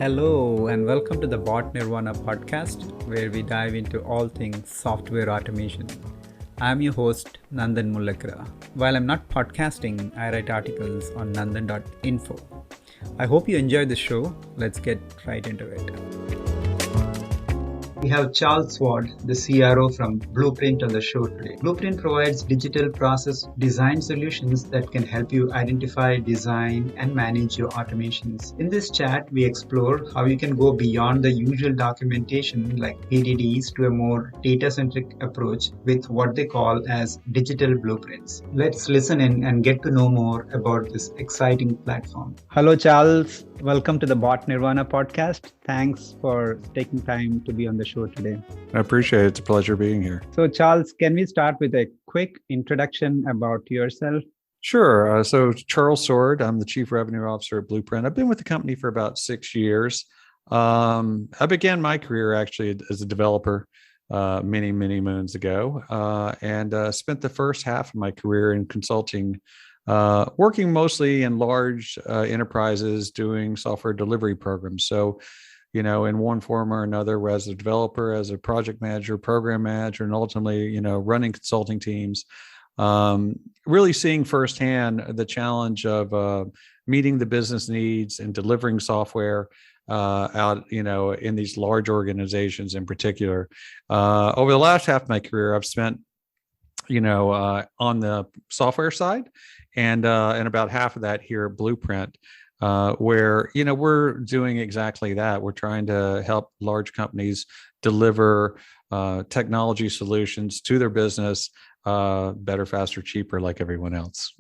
Hello, and welcome to the Bot Nirvana podcast, where we dive into all things software automation. I'm your host, Nandan Mullakra. While I'm not podcasting, I write articles on nandan.info. I hope you enjoyed the show. Let's get right into it. We have Charles Sword, the CRO from Blueprint, on the show today. Blueprint provides digital process design solutions that can help you identify, design, and manage your automations. In this chat, we explore how you can go beyond the usual documentation like PDDs to a more data-centric approach with what they call as digital blueprints. Let's listen in and get to know more about this exciting platform. Hello, Charles. Welcome to the Bot Nirvana podcast. Thanks for taking time to be on the show today. I appreciate it. It's a pleasure being here. So, Charles, can we start with a quick introduction about yourself? Sure. So Charles Sword, I'm the Chief Revenue Officer at Blueprint. I've been with the company for about 6 years. I began my career actually as a developer many moons ago, and spent the first half of my career in consulting, working mostly in large enterprises doing software delivery programs. So, in one form or another, as a developer, as a project manager, program manager, and ultimately, running consulting teams, really seeing firsthand the challenge of meeting the business needs and delivering software out, in these large organizations in particular. Over the last half of my career, I've spent, on the software side, and about half of that here at Blueprint, where we're doing exactly that. We're trying to help large companies deliver technology solutions to their business better, faster, cheaper, like everyone else.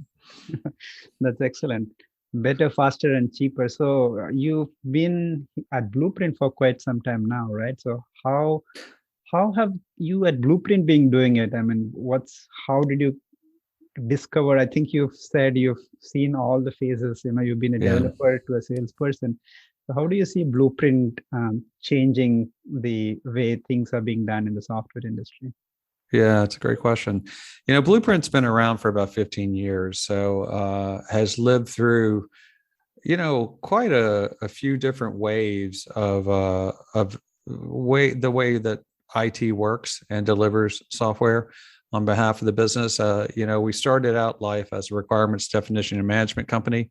That's excellent. Better, faster, and cheaper. So you've been at Blueprint for quite some time now, right? So how have you at Blueprint been doing it? I mean, how did you discover? I think you've said you've seen all the phases. You've been a developer to a salesperson. So how do you see Blueprint changing the way things are being done in the software industry? Yeah, it's a great question. Blueprint's been around for about 15 years, so has lived through, quite a few different waves of the way that IT works and delivers software on behalf of the business. We started out life as a requirements definition and management company.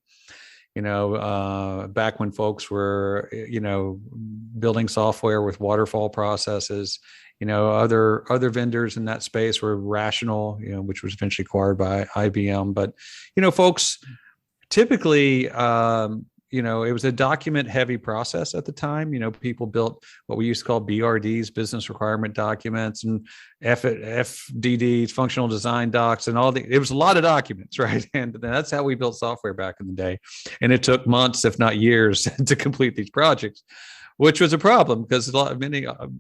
Back when folks were, building software with waterfall processes. Other vendors in that space were Rational, which was eventually acquired by IBM. But, folks typically, it was a document heavy process at the time. People built what we used to call BRDs, business requirement documents, and FDDs, functional design docs, and it was a lot of documents, right? And that's how we built software back in the day. And it took months, if not years, to complete these projects, which was a problem because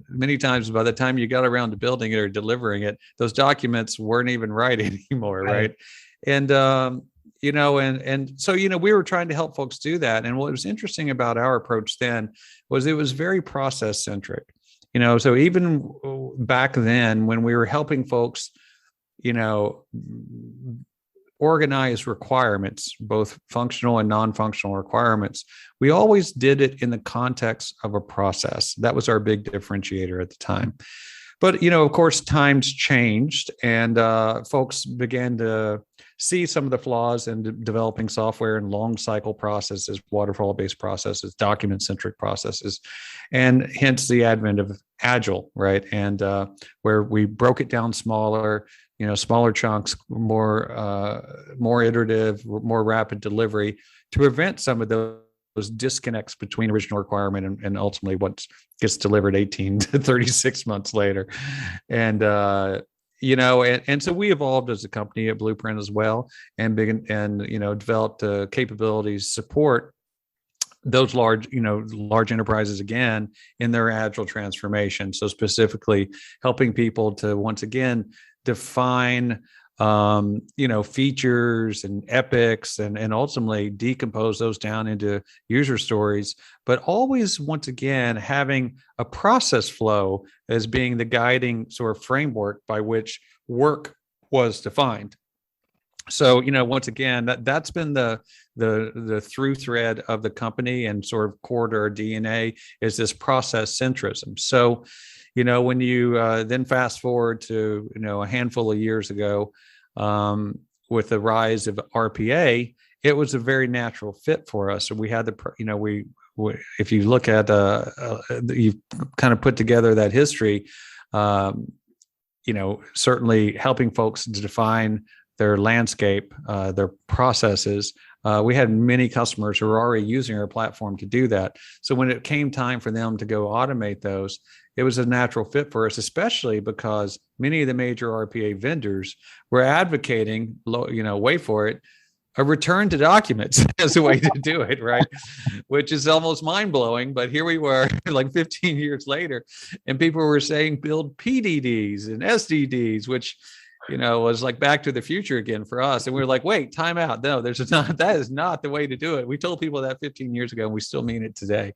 many times by the time you got around to building it or delivering it, those documents weren't even right anymore, right? And so we were trying to help folks do that. And what was interesting about our approach then was it was very process centric. So even back then when we were helping folks, organize requirements, both functional and non-functional requirements, we always did it in the context of a process. That was our big differentiator at the time. But, of course, times changed and folks began to see some of the flaws in developing software and long cycle processes, waterfall-based processes, document-centric processes, and hence the advent of Agile, right? And where we broke it down smaller, smaller chunks, more iterative, more rapid delivery to prevent some of those disconnects between original requirement and ultimately what gets delivered 18 to 36 months later. And, and so we evolved as a company at Blueprint as well and developed the capabilities to support those large enterprises again in their agile transformation. So specifically helping people to once again define features and epics and ultimately decompose those down into user stories, but always once again having a process flow as being the guiding sort of framework by which work was defined. So, once again, that's been the through thread of the company, and sort of core to our DNA is this process centrism. So, when you then fast forward to a handful of years ago, with the rise of RPA, it was a very natural fit for us. So we had we if you look at you've kind of put together that history, certainly helping folks to define their landscape, their processes. We had many customers who were already using our platform to do that. So when it came time for them to go automate those, it was a natural fit for us, especially because many of the major RPA vendors were advocating, wait for it, a return to documents as a way to do it, right? Which is almost mind-blowing, but here we were like 15 years later, and people were saying build PDDs and SDDs, which was like Back to the Future again for us. And we were like, wait, time out. No, that is not the way to do it. We told people that 15 years ago, and we still mean it today.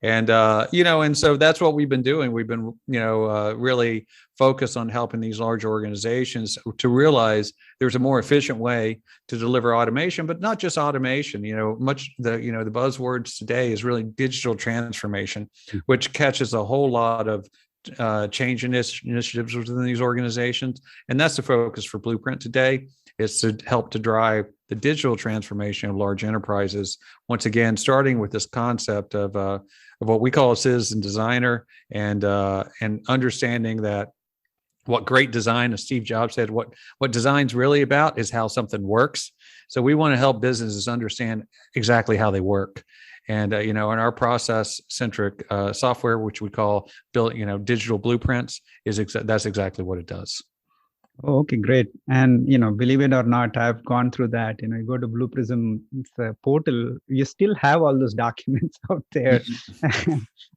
And, and so that's what we've been doing. We've been, really focused on helping these large organizations to realize there's a more efficient way to deliver automation, but not just automation. The buzzwords today is really digital transformation, which catches a whole lot of change initiatives within these organizations. And that's the focus for Blueprint today, is to help to drive the digital transformation of large enterprises. Once again, starting with this concept of what we call a citizen designer, and understanding that what great design, as Steve Jobs said, what design's really about is how something works. So we want to help businesses understand exactly how they work. And, in our process-centric software, which we call digital blueprints, that's exactly what it does. Oh, okay, great. And, believe it or not, I've gone through that. You go to Blue Prism portal, you still have all those documents out there.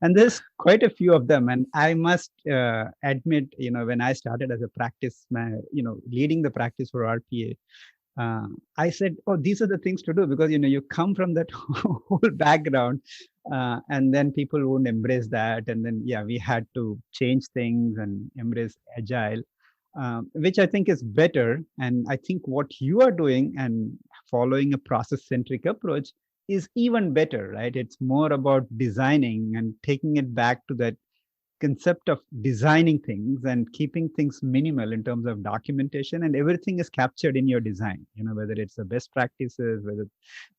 And there's quite a few of them. And I must admit, when I started as a practice, leading the practice for RPA, I said, oh, these are the things to do, because, you come from that whole background, and then people won't embrace that. And then, we had to change things and embrace agile, which I think is better. And I think what you are doing and following a process-centric approach is even better, right? It's more about designing and taking it back to that concept of designing things and keeping things minimal in terms of documentation, and everything is captured in your design, whether it's the best practices,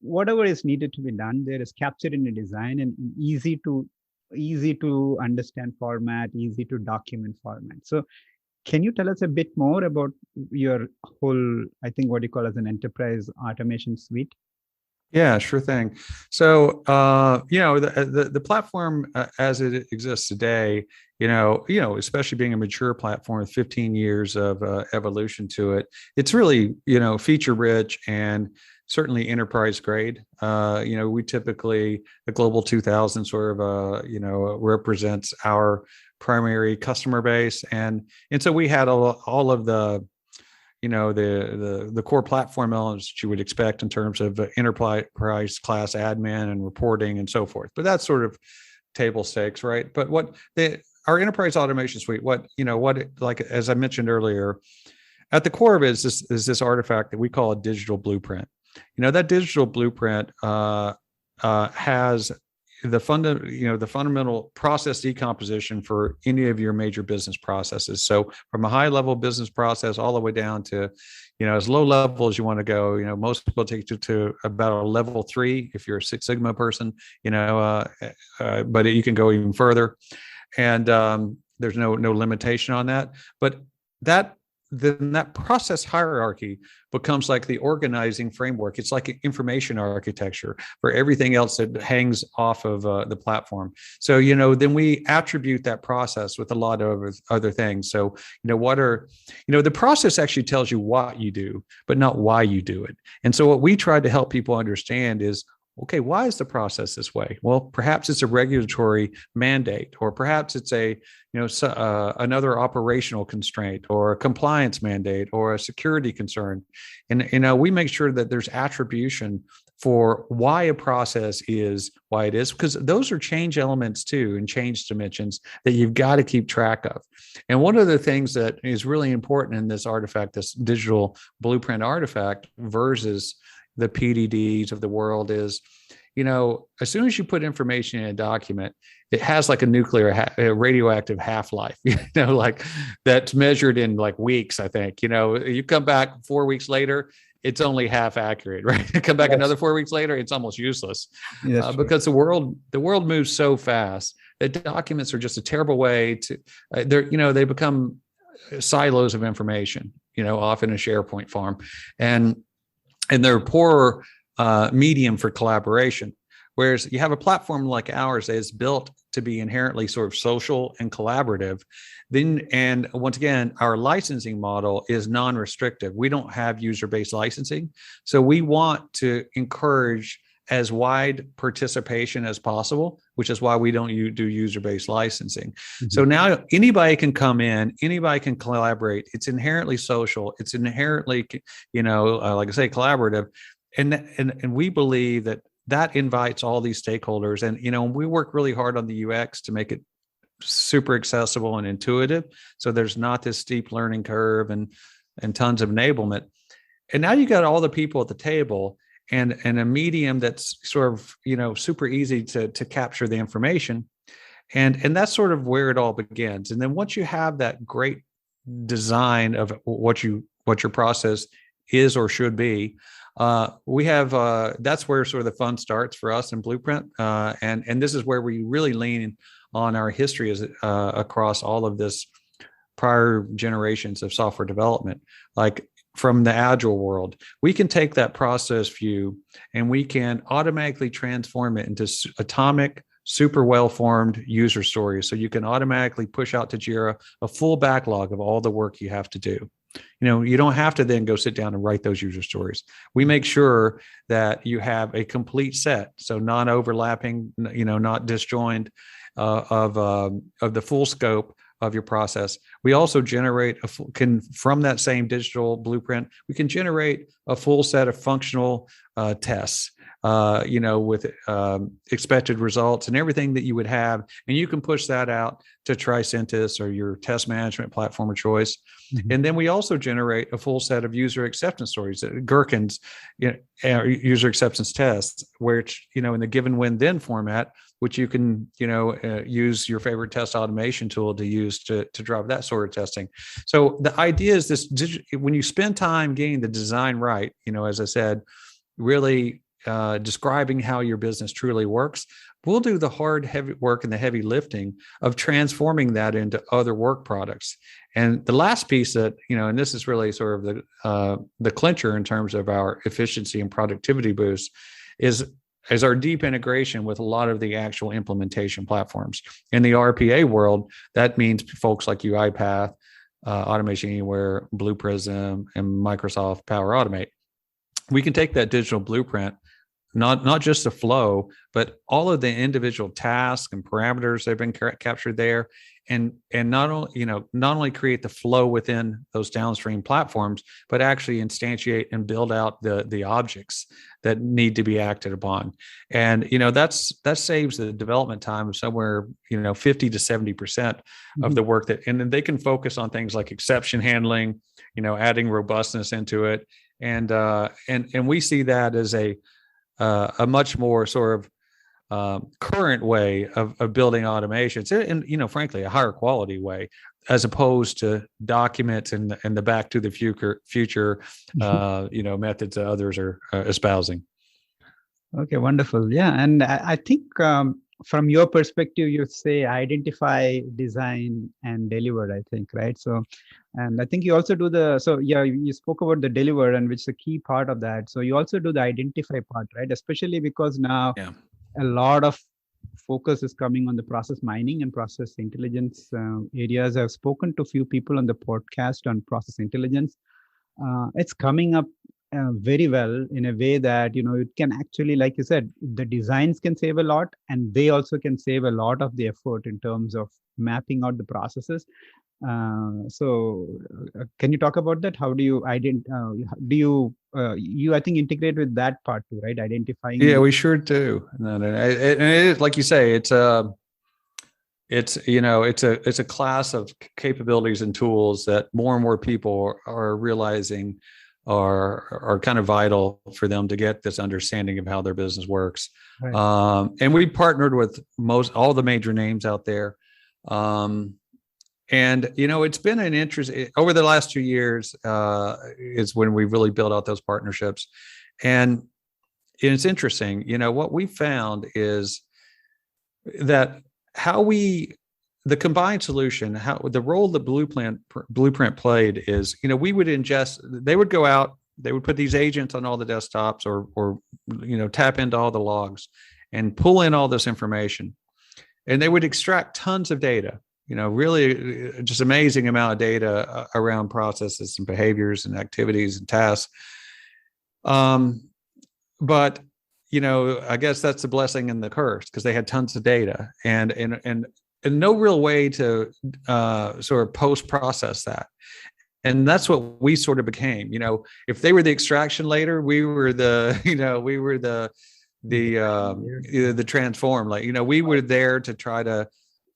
whatever is needed to be done there is captured in the design, and easy to understand format, easy to document format. So can you tell us a bit more about your whole, I think what you call as an enterprise automation suite? Yeah, sure thing. So, the platform as it exists today, especially being a mature platform with 15 years of evolution to it, it's really, feature rich and certainly enterprise grade. We typically, the Global 2000 sort of, represents our primary customer base. And so we had all of the the core platform elements that you would expect in terms of enterprise class admin and reporting and so forth. But that's sort of table stakes, right? But our enterprise automation suite, like as I mentioned earlier, at the core of it is this artifact that we call a digital blueprint. That digital blueprint has the fundamental process decomposition for any of your major business processes. So from a high level business process all the way down to, as low level as you want to go, most people take you to about a level 3 if you're a Six Sigma person, but you can go even further. And there's no limitation on that. But then that process hierarchy becomes like the organizing framework. It's like information architecture for everything else that hangs off of the platform. So, then we attribute that process with a lot of other things. So, the process actually tells you what you do, but not why you do it. And so what we try to help people understand is okay, why is the process this way? Well, perhaps it's a regulatory mandate, or perhaps it's another operational constraint, or a compliance mandate, or a security concern. And we make sure that there's attribution for why a process is why it is, because those are change elements too, and change dimensions that you've got to keep track of. And one of the things that is really important in this artifact, this digital blueprint artifact versus the PDDs of the world, is, as soon as you put information in a document, it has like a radioactive half-life, like that's measured in like weeks, I think. You come back 4 weeks later, it's only half accurate, right? Come back another 4 weeks later, it's almost useless, because the world moves so fast that documents are just a terrible way to, they become silos of information, off in a SharePoint farm, and they're poor medium for collaboration. Whereas you have a platform like ours that is built to be inherently sort of social and collaborative. And once again, our licensing model is non-restrictive. We don't have user-based licensing. So we want to encourage as wide participation as possible, which is why we don't do user-based licensing. Mm-hmm. So now anybody can come in, anybody can collaborate. It's inherently social. It's inherently, like I say, collaborative. And we believe that invites all these stakeholders. And, we work really hard on the UX to make it super accessible and intuitive. So there's not this steep learning curve and tons of enablement. And now you got all the people at the table and a medium that's sort of, super easy to capture the information. And that's sort of where it all begins. And then once you have that great design of what your process is or should be, we have that's where sort of the fun starts for us in Blueprint, and this is where we really lean on our history as across all of this prior generations of software development. Like from the agile world, we can take that process view and we can automatically transform it into atomic, super well-formed user stories. So you can automatically push out to Jira a full backlog of all the work you have to do. You don't have to then go sit down and write those user stories. We make sure that you have a complete set, so non-overlapping, not disjoined, of the full scope of your process. We also generate from that same digital blueprint, we can generate a full set of functional tests, with expected results and everything that you would have. And you can push that out to Tricentis or your test management platform of choice. Mm-hmm. And then we also generate a full set of user acceptance stories, Gherkins, user acceptance tests, which, in the given when then format, which you can, use your favorite test automation tool to use to drive that sort of testing. So the idea is this: when you spend time getting the design right, as I said, really describing how your business truly works, we'll do the hard, heavy work and the heavy lifting of transforming that into other work products. And the last piece that, and this is really sort of the clincher in terms of our efficiency and productivity boost, is our deep integration with a lot of the actual implementation platforms. In the RPA world, that means folks like UiPath, Automation Anywhere, Blue Prism, and Microsoft Power Automate. We can take that digital blueprint, not just the flow, but all of the individual tasks and parameters that have been captured there, and not only create the flow within those downstream platforms, but actually instantiate and build out the objects that need to be acted upon. And that saves the development time of somewhere 50 to 70% of the work and then they can focus on things like exception handling, adding robustness into it, and we see that as a much more sort of current way of building automations, and frankly, a higher quality way, as opposed to documents and the back to the future methods that others are espousing. Okay, wonderful. Yeah, and I think from your perspective, you say identify, design, and deliver, I think, right? So, and I think you also do you spoke about the deliver, and which is a key part of that. So you also do the identify part, right? Especially because now a lot of focus is coming on the process mining and process intelligence areas. I've spoken to a few people on the podcast on process intelligence. It's coming up very well in a way that, it can actually, like you said, the designs can save a lot, and they also can save a lot of the effort in terms of mapping out the processes. So can you talk about that? How do you I think integrate with that part too, right? Yeah, Identifying. we sure do. No, it is like you say, it's a class of capabilities and tools that more and more people are realizing are kind of vital for them to get this understanding of how their business works. Right. And we partnered with all the major names out there. And it's been an interest over the last 2 years. Is when we really built out those partnerships, and it's interesting. What we found is that the combined solution, how the role that Blueprint played is, we would ingest. They would go out. They would put these agents on all the desktops, or tap into all the logs, and pull in all this information, and they would extract tons of data. Really just amazing amount of data around processes and behaviors and activities and tasks. But I guess that's the blessing and the curse, because they had tons of data and no real way to sort of post-process that. And that's what we sort of became. If they were the extraction later, we were the the transform. Like, we were there to try to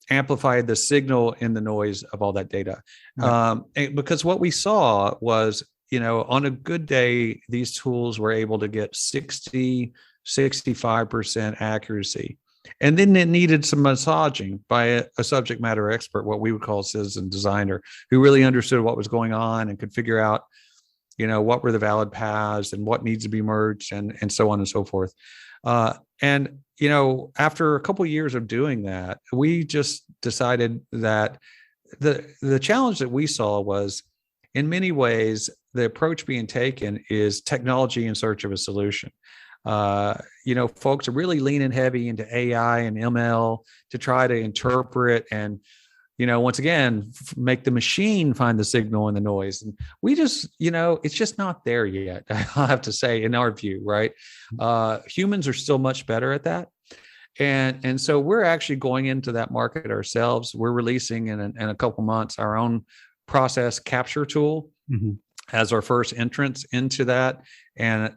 amplify the signal in the noise of all that data. Right. Because what we saw was, on a good day, these tools were able to get 65% accuracy. And then it needed some massaging by a subject matter expert, what we would call a citizen designer, who really understood what was going on and could figure out, what were the valid paths and what needs to be merged, and so on and so forth. And after a couple of years of doing that, we just decided that the challenge that we saw was, in many ways, the approach being taken is technology in search of a solution. Folks are really leaning heavy into AI and ML to try to interpret and, once again, make the machine find the signal in the noise. And we just, it's just not there yet, I have to say, in our view, right? Humans are still much better at that. And so we're actually going into that market ourselves. We're releasing in a couple months our own process capture tool. Mm-hmm. As our first entrance into that. And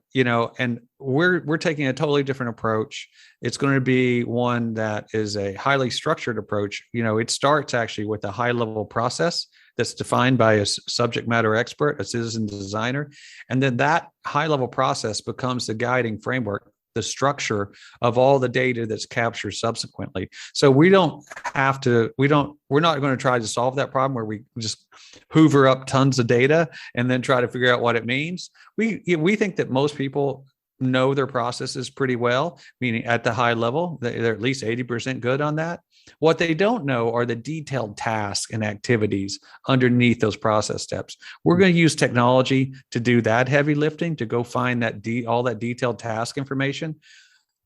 we're taking a totally different approach. It's going to be one that is a highly structured approach. It starts actually with a high level process that's defined by a subject matter expert, a citizen designer. And then that high level process becomes the guiding framework, the structure of all the data that's captured subsequently. So we're not going to try to solve that problem where we just hoover up tons of data and then try to figure out what it means. We think that most people know their processes pretty well, meaning at the high level, they're at least 80% good on that. What they don't know are the detailed tasks and activities underneath those process steps. We're going to use technology to do that heavy lifting, to go find all that detailed task information.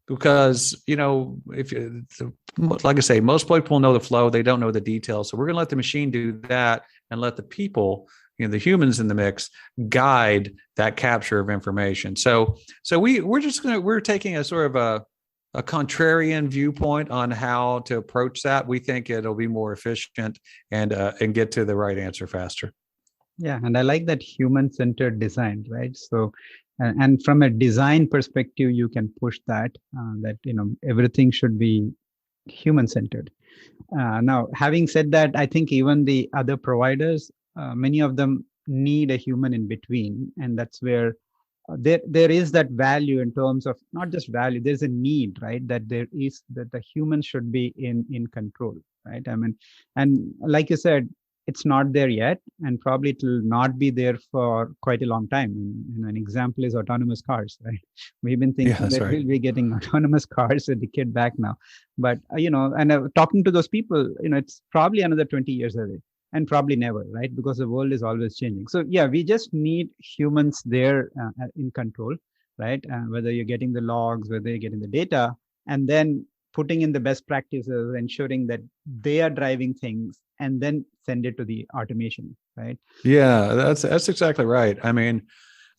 Because, like I say, most people know the flow, they don't know the details. So we're going to let the machine do that and let the people, the humans in the mix, guide that capture of information. So we're taking a sort of a contrarian viewpoint on how to approach that. We think it'll be more efficient and get to the right answer faster. Yeah, and I like that human-centered design, right? So, and from a design perspective, you can push that everything should be human-centered. Now, having said that, I think even the other providers, many of them need a human in between, and that's where there is that value in terms of not just value. There's a need, right? That the human should be in control, right? I mean, and like you said, it's not there yet, and probably it will not be there for quite a long time. An example is autonomous cars, right? We've been thinking that we'll be getting autonomous cars a decade back now, but and talking to those people, it's probably another 20 years away. And probably never, right? Because the world is always changing. So yeah, we just need humans there in control, right? Whether you're getting the logs, whether you're getting the data, and then putting in the best practices, ensuring that they are driving things, and then send it to the automation, right? Yeah, that's exactly right. I mean,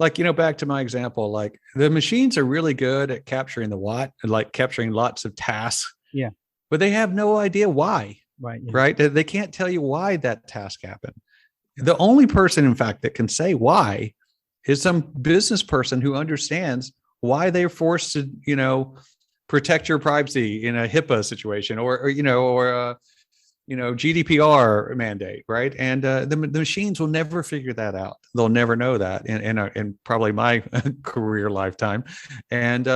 like, back to my example, like the machines are really good at capturing the watt, like capturing lots of tasks, Yeah. but they have no idea why, Right. Yeah. right? They can't tell you why that task happened. The only person, in fact, that can say why is some business person who understands why they're forced to, protect your privacy in a HIPAA situation, or GDPR mandate, right? And the machines will never figure that out. They'll never know that in probably my career lifetime. And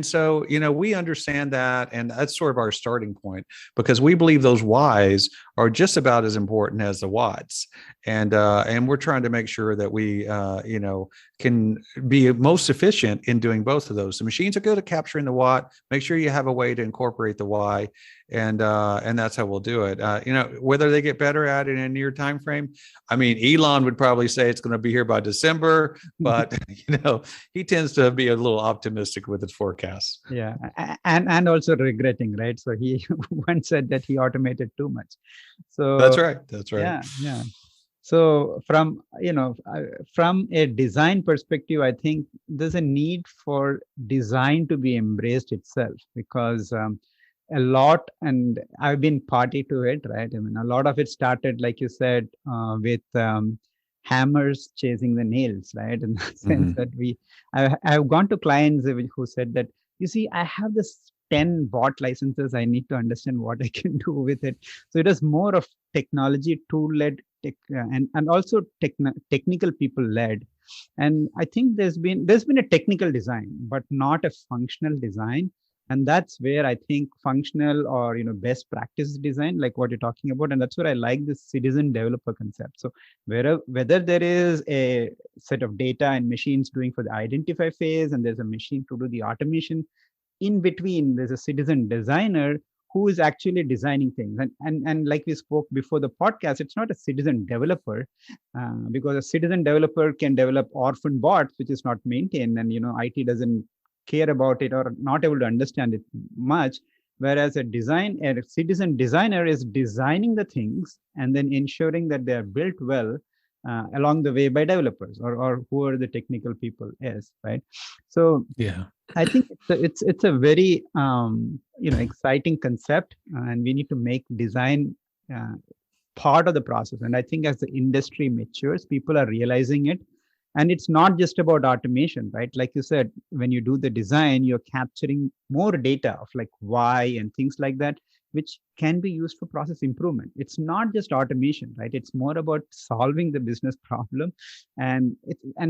so, we understand that, and that's sort of our starting point, because we believe those whys are just about as important as the whats. And we're trying to make sure that we, can be most efficient in doing both of those. The machines are good at capturing the watt. Make sure you have a way to incorporate the why, and that's how we'll do it. Whether they get better at it in a near time frame, I mean, Elon would probably say it's going to be here by December, but he tends to be a little optimistic with his forecasts. Yeah, and also regretting, right? So he once said that he automated too much. So that's right. Yeah. So from a design perspective, I think there's a need for design to be embraced itself, because a lot, and I've been party to it, right? I mean, a lot of it started, like you said, with hammers chasing the nails, right? In the sense that I've gone to clients who said that, you see, I have this 10 bot licenses. I need to understand what I can do with it. So it is more of technology tool-led and also technical people-led. And I think there's been a technical design, but not a functional design. And that's where I think functional or best practice design, like what you're talking about, and that's where I like this citizen developer concept. So whether there is a set of data and machines doing for the identify phase, and there's a machine to do the automation, in between there's a citizen designer who is actually designing things. And like we spoke before the podcast, it's not a citizen developer, because a citizen developer can develop orphan bots, which is not maintained, and IT doesn't care about it or not able to understand it much. Whereas a citizen designer is designing the things and then ensuring that they are built well along the way by developers or whoever the technical people is, right? So yeah, I think it's a very exciting concept, and we need to make design part of the process. And I think as the industry matures, people are realizing it. And it's not just about automation, right? Like you said, when you do the design, you're capturing more data of like why and things like that, which can be used for process improvement. It's not just automation, right? It's more about solving the business problem. And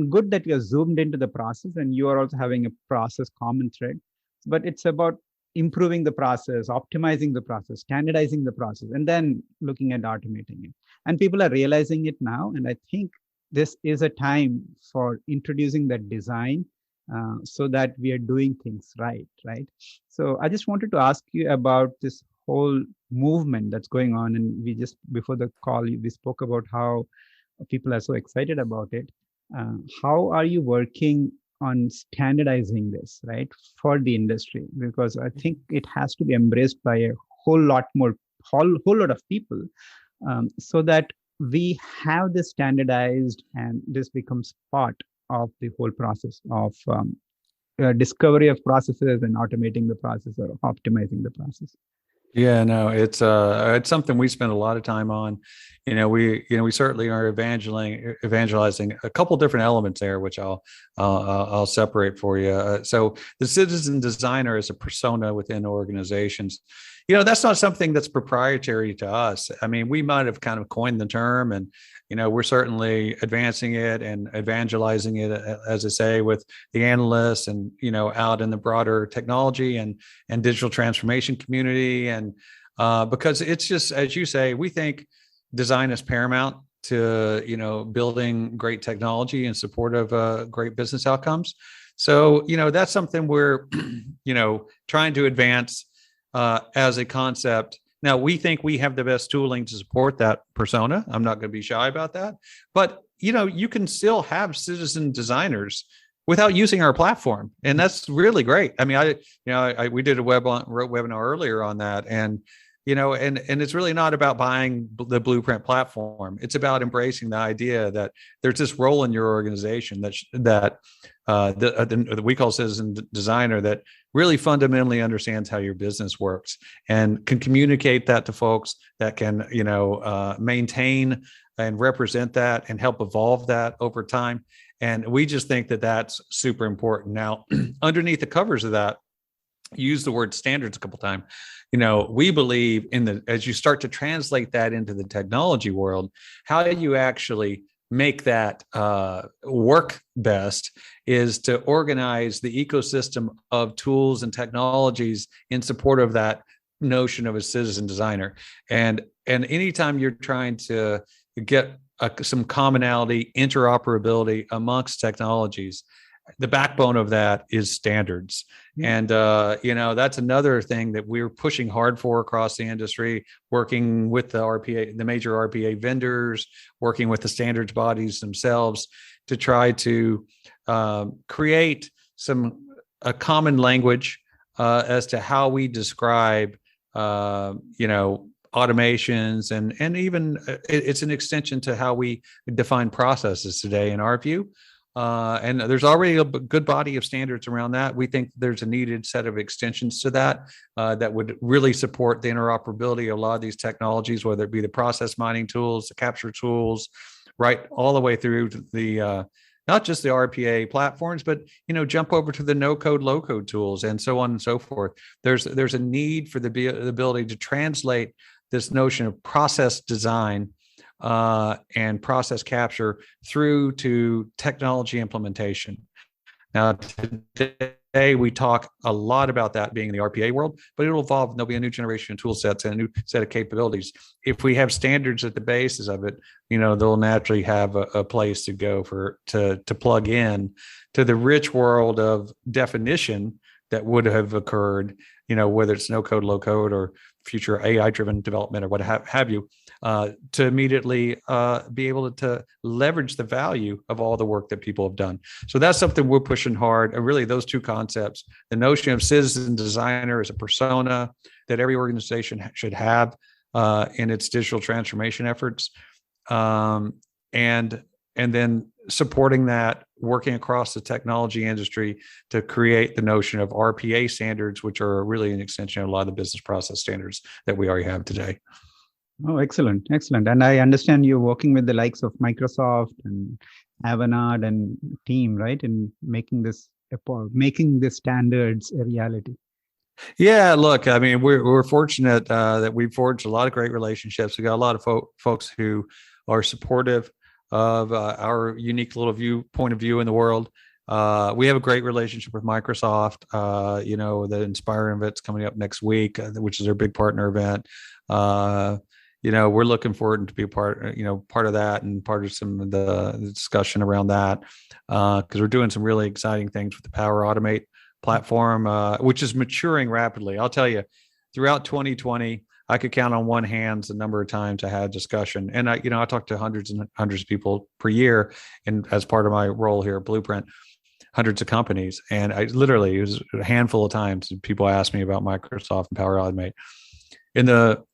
good that you're zoomed into the process and you are also having a process common thread. But it's about improving the process, optimizing the process, standardizing the process, and then looking at automating it. And people are realizing it now. And I think this is a time for introducing that design so that we are doing things right. So I just wanted to ask you about this whole movement that's going on. And we just, before the call, we spoke about how people are so excited about it. How are you working on standardizing this, right, for the industry? Because I think it has to be embraced by a whole lot of people, so that we have this standardized and this becomes part of the whole process of discovery of processes and automating the process or optimizing the process. Yeah, no, it's something we spend a lot of time on. We certainly are evangelizing a couple different elements there, which I'll separate for you. So the citizen designer is a persona within organizations. That's not something that's proprietary to us. I mean, we might have kind of coined the term, and we're certainly advancing it and evangelizing it, as I say, with the analysts and out in the broader technology and digital transformation community. And because it's just, as you say, we think design is paramount to building great technology in support of great business outcomes. So that's something we're trying to advance as a concept. Now, we think we have the best tooling to support that persona. I'm not going to be shy about that. But, you can still have citizen designers without using our platform. And that's really great. I mean, we did a webinar earlier on that. And, and it's really not about buying the Blueprint platform. It's about embracing the idea that there's this role in your organization that we call citizen designer, that really fundamentally understands how your business works and can communicate that to folks, that can maintain and represent that and help evolve that over time. And we just think that that's super important. Now, underneath the covers of that, use the word standards a couple times. We believe as you start to translate that into the technology world, how you actually make that work best is to organize the ecosystem of tools and technologies in support of that notion of a citizen designer. And anytime you're trying to get some commonality, interoperability amongst technologies, the backbone of that is standards. And, that's another thing that we're pushing hard for across the industry, working with the RPA, the major RPA vendors, working with the standards bodies themselves to try to create a common language as to how we describe, automations, and even it's an extension to how we define processes today in our view. And there's already a good body of standards around that. We think there's a needed set of extensions to that that would really support the interoperability of a lot of these technologies, whether it be the process mining tools, the capture tools, right, all the way through to the not just the RPA platforms, but jump over to the no-code, low-code tools, and so on and so forth. There's a need for the ability to translate this notion of process design and process capture through to technology implementation. Now, today we talk a lot about that being in the RPA world, but it'll evolve. There'll be a new generation of tool sets and a new set of capabilities. If we have standards at the basis of it, they'll naturally have a place to go to plug in to the rich world of definition that would have occurred, whether it's no code, low code, or future AI driven development or what have you, to immediately be able to leverage the value of all the work that people have done. So that's something we're pushing hard. And really those two concepts, the notion of citizen designer as a persona that every organization should have in its digital transformation efforts. And then supporting that, working across the technology industry to create the notion of RPA standards, which are really an extension of a lot of the business process standards that we already have today. Oh, excellent. Excellent. And I understand you're working with the likes of Microsoft and Avanade and team, right? In making the standards a reality. Yeah, look, I mean, we're fortunate that we've forged a lot of great relationships. We got a lot of folks who are supportive of our unique little point of view in the world. We have a great relationship with Microsoft. The Inspire event's coming up next week, which is their big partner event. We're looking forward to be part of that and part of some of the discussion around that, because we're doing some really exciting things with the Power Automate platform, which is maturing rapidly. I'll tell you, throughout 2020, I could count on one hand the number of times I had discussion. And I talked to hundreds and hundreds of people per year, and as part of my role here at Blueprint, hundreds of companies. And it was a handful of times people asked me about Microsoft and Power Automate. In the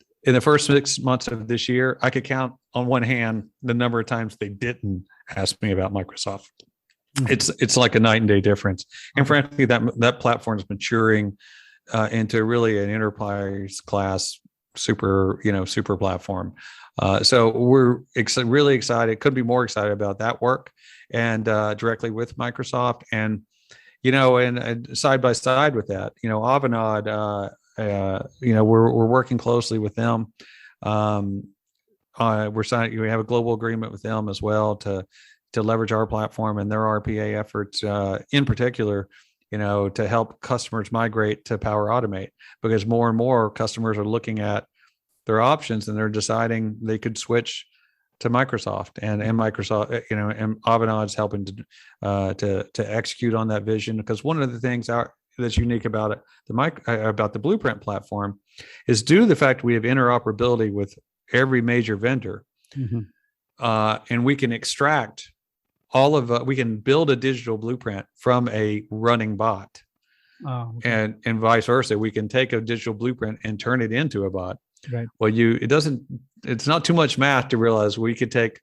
first 6 months of this year, I could count on one hand the number of times they didn't ask me about Microsoft. Mm-hmm. It's like a night and day difference. And frankly, that platform is maturing into really an enterprise class super platform. So we're really excited, couldn't be more excited about that work, and directly with Microsoft, and and side by side with that, Avanade, we're working closely with them. We have a global agreement with them as well to leverage our platform and their RPA efforts, in particular, to help customers migrate to Power Automate, because more and more customers are looking at their options and they're deciding they could switch to Microsoft, and Microsoft, and Avanade's helping to execute on that vision. Because one of the things that's unique about the Blueprint platform is due to the fact we have interoperability with every major vendor, mm-hmm. And we can extract we can build a digital blueprint from a running bot. Oh, okay. And vice versa. We can take a digital blueprint and turn it into a bot. Right. Well, it's not too much math to realize we could take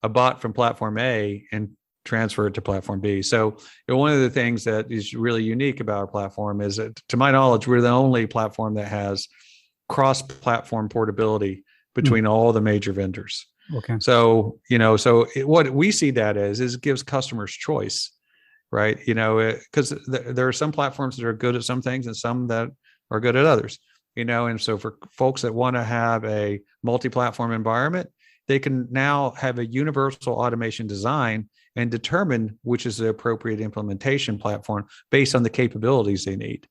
a bot from platform A and transfer it to platform B. So one of the things that is really unique about our platform is that, to my knowledge, we're the only platform that has cross-platform portability between all the major vendors. Okay. So, what we see that as is it gives customers choice, right? Because there are some platforms that are good at some things and some that are good at others, and so for folks that want to have a multi-platform environment, they can now have a universal automation design and determine which is the appropriate implementation platform based on the capabilities they need.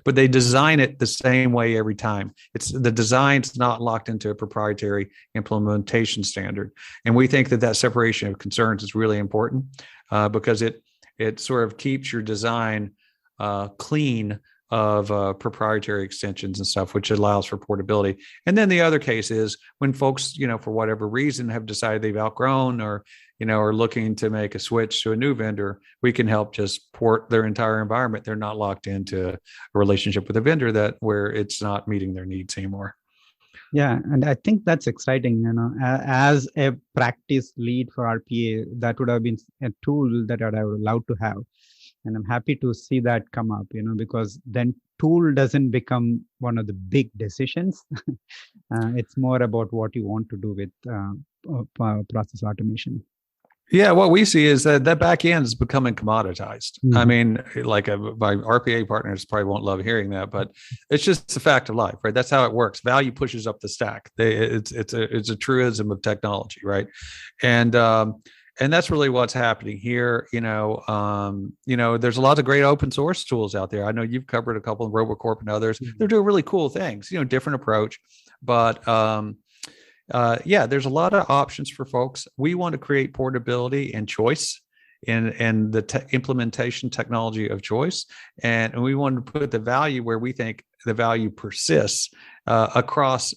But they design it the same way every time. The design's not locked into a proprietary implementation standard. And we think that separation of concerns is really important because it sort of keeps your design clean of proprietary extensions and stuff, which allows for portability. And then the other case is when folks, for whatever reason, have decided they've outgrown or are looking to make a switch to a new vendor, we can help just port their entire environment. They're not locked into a relationship with a vendor where it's not meeting their needs anymore. Yeah, and I think that's exciting. As a practice lead for RPA, that would have been a tool that I would love to have. And I'm happy to see that come up, because then tool doesn't become one of the big decisions. It's more about what you want to do with process automation. Yeah, what we see is that back end is becoming commoditized. Mm-hmm. I mean, like my RPA partners probably won't love hearing that, but it's just a fact of life, right? That's how it works. Value pushes up the stack. It's a truism of technology, right? And that's really what's happening here. There's a lot of great open source tools out there. I know you've covered a couple of RoboCorp and others. Mm-hmm. They're doing really cool things, different approach, but there's a lot of options for folks. We want to create portability and choice in the implementation technology of choice. And we want to put the value where we think the value persists across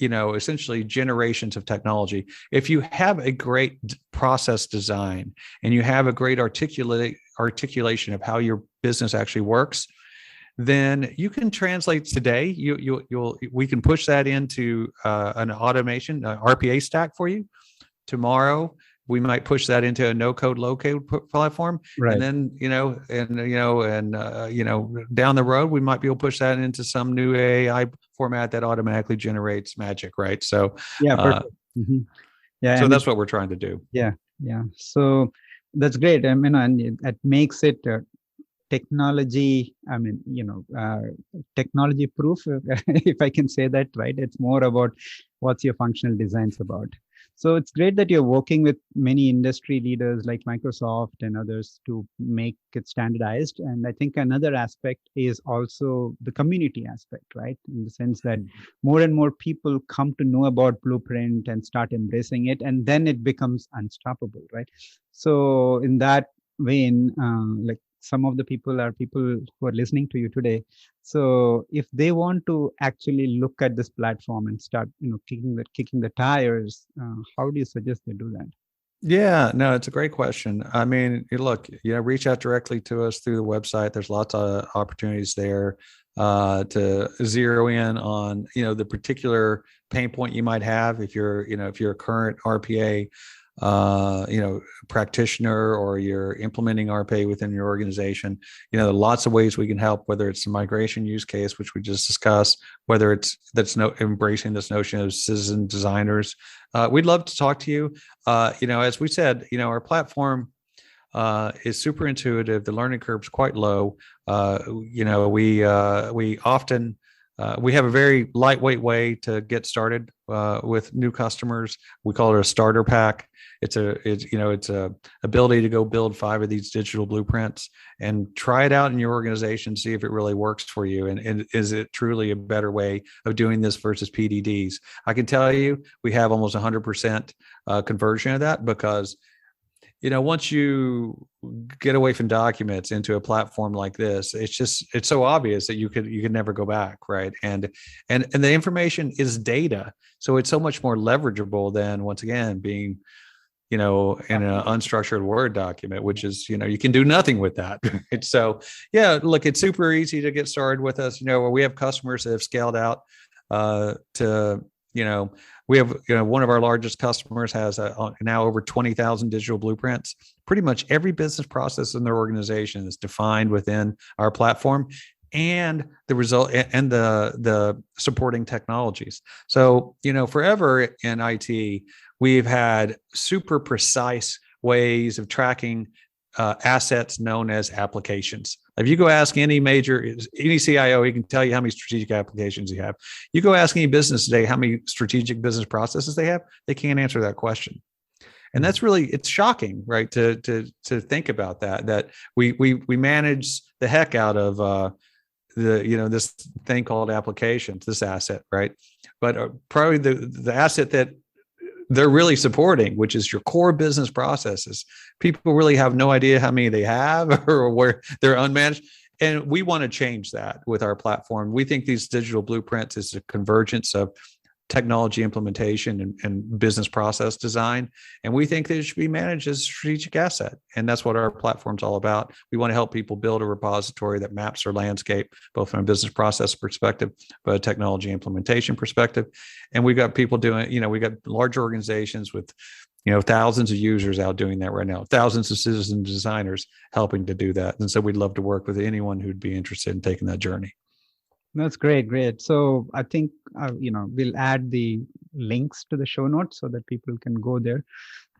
essentially generations of technology. If you have a great process design and you have a great articulation of how your business actually works, then you can translate today. We can push that into an automation RPA stack for you. Tomorrow, we might push that into a no-code, low-code platform, right. And then down the road, we might be able to push that into some new AI format that automatically generates magic, right? So mm-hmm. So that's what we're trying to do. Yeah. So that's great. And it makes it technology. Technology proof, if I can say that, right? It's more about what's your functional designs about. So it's great that you're working with many industry leaders like Microsoft and others to make it standardized. And I think another aspect is also the community aspect, right? In the sense that more and more people come to know about Blueprint and start embracing it, and then it becomes unstoppable, right? So in that vein, some of the people are people who are listening to you today. So if they want to actually look at this platform and start, kicking the tires, how do you suggest they do that? Yeah, no, it's a great question. I mean, look, reach out directly to us through the website. There's lots of opportunities there to zero in on, the particular pain point you might have if you're a current RPA practitioner or you're implementing RPA within your organization. Lots of ways we can help, whether it's a migration use case, which we just discussed, whether embracing this notion of citizen designers. We'd love to talk to you. As we said, our platform is super intuitive. The learning curve is quite low. We often we have a very lightweight way to get started with new customers. We call it a starter pack. It's a ability to go build 5 of these digital blueprints and try it out in your organization, see if it really works for you. And is it truly a better way of doing this versus PDDs? I can tell you, we have almost 100% conversion of that because once you get away from documents into a platform like this, it's so obvious that you could never go back, right? And the information is data, so it's so much more leverageable than, once again, being in an unstructured Word document, which is you can do nothing with that. Right? So look, it's super easy to get started with us. We have customers that have scaled out to, we have, one of our largest customers has now over 20,000 digital blueprints. Pretty much every business process in their organization is defined within our platform, and the result and the supporting technologies. So, forever in IT, we've had super precise ways of tracking assets known as applications. If you go ask any CIO, he can tell you how many strategic applications you have. You go ask any business today how many strategic business processes they have, they can't answer that question. And that's really, it's shocking, right? To think about that we manage the heck out of this thing called applications, this asset, right? But probably the asset that they're really supporting, which is your core business processes, people really have no idea how many they have or where they're unmanaged. And we want to change that with our platform. We think these digital blueprints is a convergence of technology implementation and business process design. And we think that it should be managed as a strategic asset. And that's what our platform's all about. We want to help people build a repository that maps their landscape, both from a business process perspective, but a technology implementation perspective. And we've got people doing, we got large organizations with, thousands of users out doing that right now, thousands of citizen designers helping to do that. And so we'd love to work with anyone who'd be interested in taking that journey. That's great. So I think, we'll add the links to the show notes so that people can go there.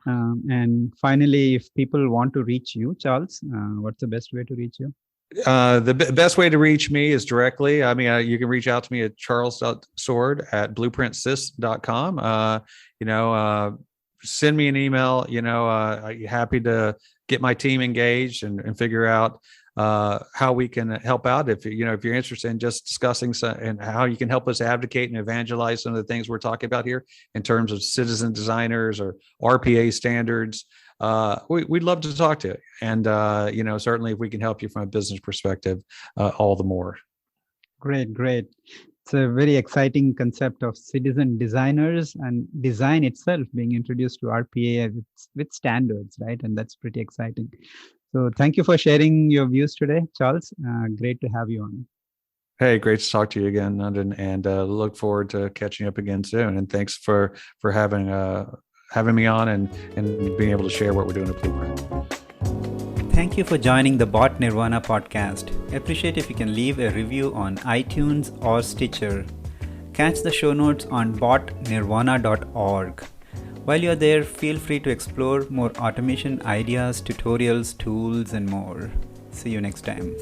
And finally, if people want to reach you, Charles, what's the best way to reach you? The best way to reach me is directly. I mean, you can reach out to me at charles.sword@blueprintsys.com. Send me an email. Happy to get my team engaged and figure out how we can help out. If you're interested in just discussing and how you can help us advocate and evangelize some of the things we're talking about here in terms of citizen designers or RPA standards, we'd love to talk to you. And certainly if we can help you from a business perspective, all the more. Great. It's a very exciting concept of citizen designers and design itself being introduced to RPA with standards, right? And that's pretty exciting. So thank you for sharing your views today, Charles. Great to have you on. Hey, great to talk to you again, Nandan, and look forward to catching up again soon. And thanks for having me on and being able to share what we're doing at Blueprint. Thank you for joining the Bot Nirvana podcast. Appreciate if you can leave a review on iTunes or Stitcher. Catch the show notes on botnirvana.org. While you're there, feel free to explore more automation ideas, tutorials, tools, and more. See you next time.